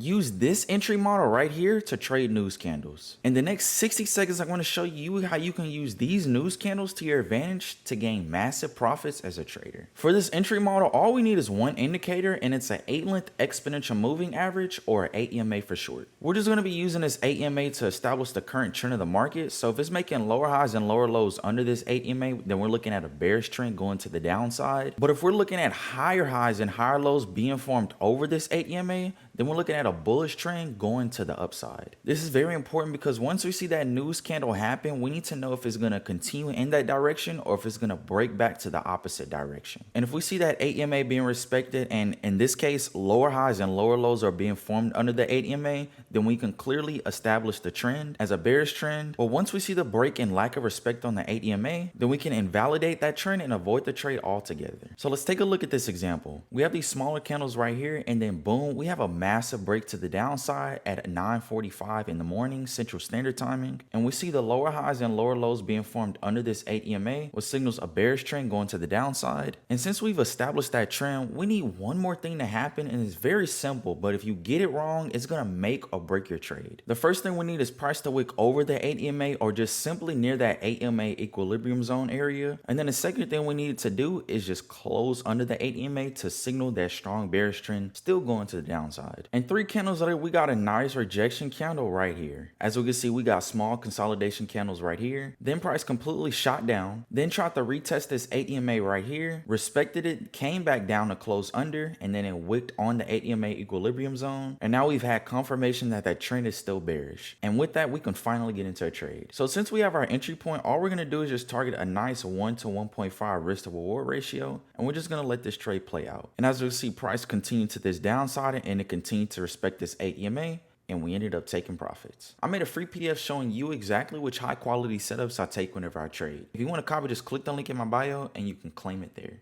Use this entry model right here to trade news candles. In the next 60 seconds, I'm going to show you how you can use these news candles to your advantage to gain massive profits as a trader. For this entry model, all we need is one indicator, and it's an 8-length exponential moving average, or 8 EMA for short. We're just going to be using this 8 EMA to establish the current trend of the market. So if it's making lower highs and lower lows under this 8 EMA, then we're looking at a bearish trend going to the downside. But if we're looking at higher highs and higher lows being formed over this 8 EMA, then we're looking at a bullish trend going to the upside. This is very important because once we see that news candle happen, we need to know if it's going to continue in that direction or if it's going to break back to the opposite direction. And if we see that 8 EMA being respected, and in this case, lower highs and lower lows are being formed under the 8 EMA, then we can clearly establish the trend as a bearish trend. But once we see the break and lack of respect on the 8 EMA, then we can invalidate that trend and avoid the trade altogether. So let's take a look at this example. We have these smaller candles right here, and then boom, we have a massive break to the downside at 9:45 in the morning Central Standard Timing, and we see the lower highs and lower lows being formed under this 8 EMA, which signals a bearish trend going to the downside. And since we've established that trend, we need one more thing to happen, and it's very simple, but if you get it wrong, it's gonna make or break your trade. The first thing we need is price to wick over the 8 EMA or just simply near that 8 EMA equilibrium zone area. And then the second thing we needed to do is just close under the 8 EMA to signal that strong bearish trend still going to the downside. And 3 candles later, we got a nice rejection candle right here. As we can see, we got small consolidation candles right here. Then price completely shot down, then tried to retest this 8 EMA right here, respected it, came back down to close under, and then it wicked on the 8 EMA equilibrium zone. And now we've had confirmation that that trend is still bearish. And with that, we can finally get into a trade. So since we have our entry point, all we're going to do is just target a nice 1 to 1.5 risk to reward ratio, and we're just going to let this trade play out. And as we see, price continue to this downside, and it continued to respect this 8 EMA, and we ended up taking profits. I made a free PDF showing you exactly which high quality setups I take whenever I trade. If you want a copy, just click the link in my bio and you can claim it there.